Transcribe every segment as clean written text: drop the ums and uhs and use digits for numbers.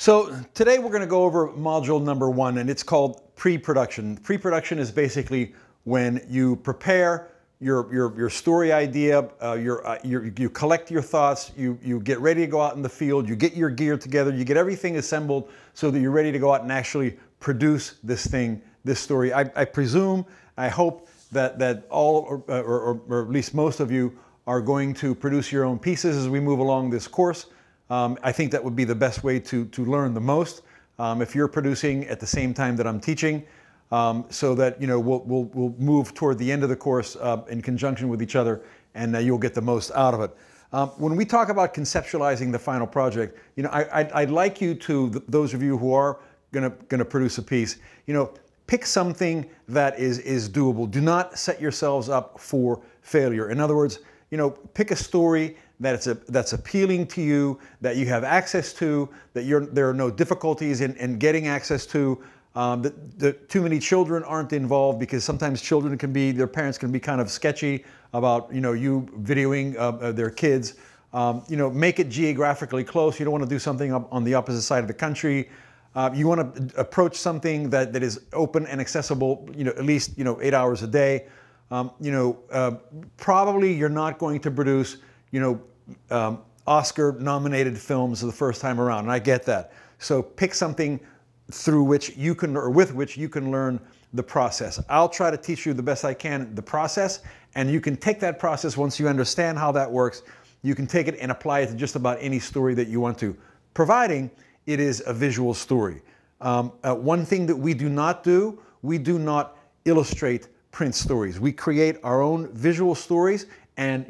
So today we're going to go over module number 1, and it's called pre-production. Pre-production is basically when you prepare your story idea, you collect your thoughts, you get ready to go out in the field, you get your gear together, you get everything assembled so that you're ready to go out and actually produce this thing, this story. I presume, I hope that all, or at least most of you, are going to produce your own pieces as we move along this course. I think that would be the best way to learn the most if you're producing at the same time that I'm teaching, so that we'll move toward the end of the course in conjunction with each other, and you'll get the most out of it. When we talk about conceptualizing the final project, I'd like you to, those of you who are gonna produce a piece, pick something that is doable. Do not set yourselves up for failure. In other words, pick a story that's appealing to you, that you have access to, that there are no difficulties in getting access to. Too many children aren't involved, because sometimes children their parents can be kind of sketchy about you videoing their kids. Make it geographically close. You don't want to do something on the opposite side of the country. You want to approach something that is open and accessible, at least 8 hours a day. Probably you're not going to produce Oscar-nominated films the first time around, and I get that. So pick something through which you can, or with which you can learn the process. I'll try to teach you the best I can the process, and you can take that process once you understand how that works. You can take it and apply it to just about any story that you want to, providing it is a visual story. One thing that we do not do, we do not illustrate print stories. We create our own visual stories, and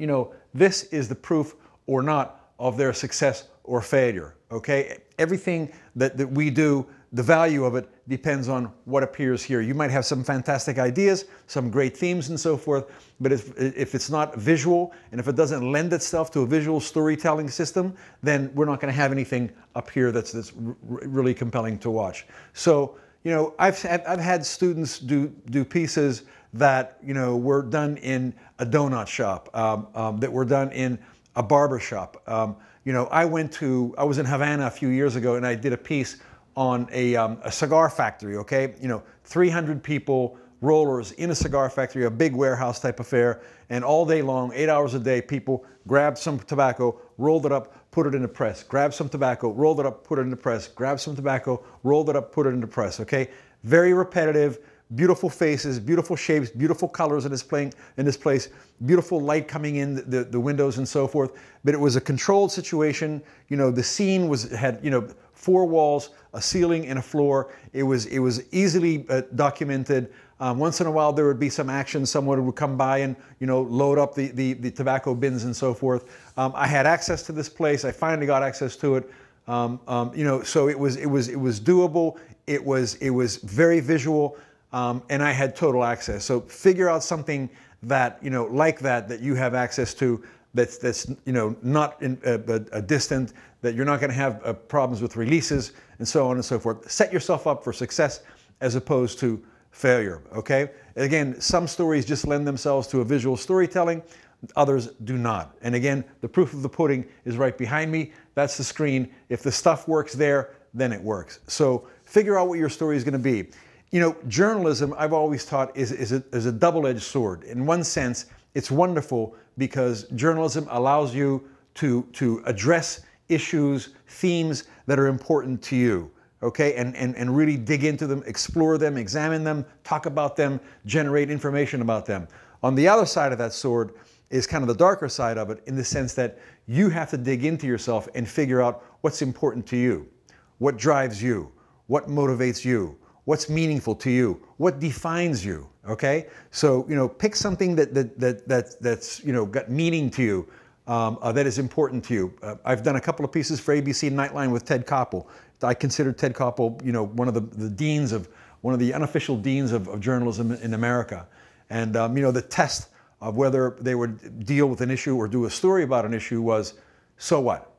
this is the proof or not of their success or failure. Okay, everything that we do, the value of it depends on what appears here. You might have some fantastic ideas, some great themes and so forth, but if it's not visual, and if it doesn't lend itself to a visual storytelling system, then we're not going to have anything up here that's really compelling to watch. So I've had students do pieces that were done in a donut shop, that were done in a barber shop. I was in Havana a few years ago, and I did a piece on a cigar factory. Okay, 300 people, rollers in a cigar factory, a big warehouse type affair, and all day long, 8 hours a day, people grabbed some tobacco, rolled it up, put it in the press, grabbed some tobacco, rolled it up, put it in the press, grabbed some tobacco, rolled it up, put it in the press. Okay, very repetitive. Beautiful faces, beautiful shapes, beautiful colors in this place, beautiful light coming in the windows and so forth. But it was a controlled situation. The scene had 4 walls, a ceiling, and a floor. It was easily documented. Once in a while there would be some action. Someone would come by and load up the tobacco bins and so forth. I had access to this place. I finally got access to it. So it was doable. It was very visual. And I had total access. So figure out something that like that you have access to, that's not a distant, that you're not going to have problems with releases and so on and so forth. Set yourself up for success as opposed to failure. Okay. Again, some stories just lend themselves to a visual storytelling, others do not. And again, the proof of the pudding is right behind me. That's the screen. If the stuff works there, then it works. So figure out what your story is going to be. Journalism, I've always taught, is a double-edged sword. In one sense, it's wonderful because journalism allows you to address issues, themes that are important to you, okay? And really dig into them, explore them, examine them, talk about them, generate information about them. On the other side of that sword is kind of the darker side of it, in the sense that you have to dig into yourself and figure out what's important to you, what drives you, what motivates you, what's meaningful to you, what defines you. Okay, so pick something that's got meaning to you, that is important to you. I've done a couple of pieces for ABC Nightline with Ted Koppel. I consider Ted Koppel, one of the deans of, one of the unofficial deans of journalism in America. And the test of whether they would deal with an issue or do a story about an issue was, so what?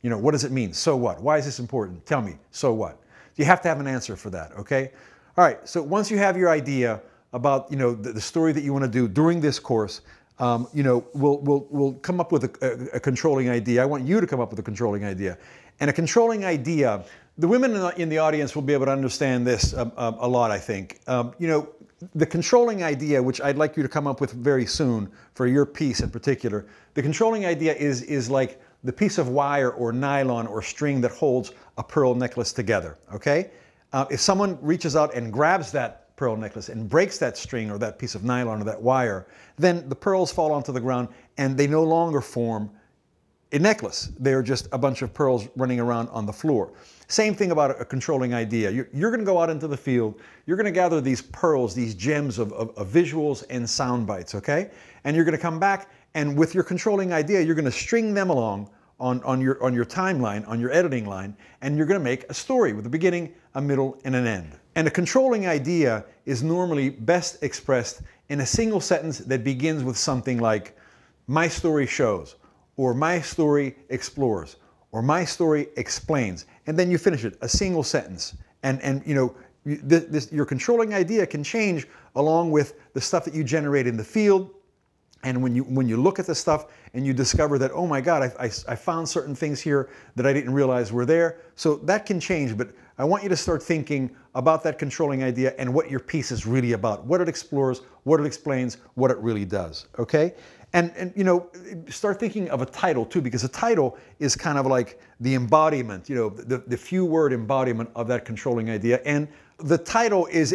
What does it mean? So what? Why is this important? Tell me. So what? You have to have an answer for that, okay? All right, so once you have your idea about the story that you want to do during this course, we'll come up with a controlling idea. I want you to come up with a controlling idea. And a controlling idea The women in the audience will be able to understand this a lot, I think. You know, the controlling idea, which I'd like you to come up with very soon for your piece in particular, the controlling idea is like the piece of wire or nylon or string that holds a pearl necklace together, okay? If someone reaches out and grabs that pearl necklace and breaks that string or that piece of nylon or that wire, then the pearls fall onto the ground and they no longer form a necklace. They're just a bunch of pearls running around on the floor. Same thing about a controlling idea. You're going to go out into the field, you're going to gather these pearls, these gems of visuals and sound bites, okay? And you're going to come back, and with your controlling idea, you're going to string them along on your timeline, on your editing line, and you're going to make a story with a beginning, a middle, and an end. And a controlling idea is normally best expressed in a single sentence that begins with something like, "My story shows," or "My story explores," or "My story explains," and then you finish it, a single sentence. And you know, your controlling idea can change along with the stuff that you generate in the field. And when you look at the stuff and you discover that, oh my God, I found certain things here that I didn't realize were there. So that can change, but I want you to start thinking about that controlling idea and what your piece is really about, what it explores, what it explains, what it really does, okay? And you know, start thinking of a title too, because a title is kind of like the embodiment, you know, the few word embodiment of that controlling idea. And the title is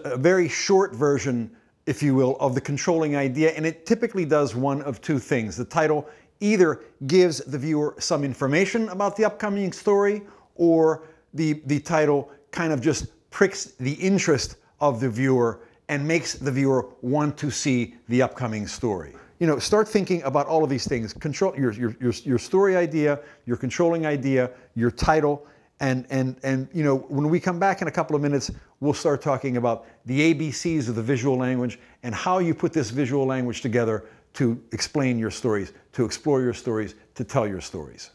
a very short version, if you will, of the controlling idea, and it typically does one of two things. The title either gives the viewer some information about the upcoming story, or the title kind of just pricks the interest of the viewer and makes the viewer want to see the upcoming story. You know, start thinking about all of these things. Control your story idea, your controlling idea, your title, and you know, when we come back in a couple of minutes, we'll start talking about the ABCs of the visual language and how you put this visual language together to explain your stories, to explore your stories, to tell your stories.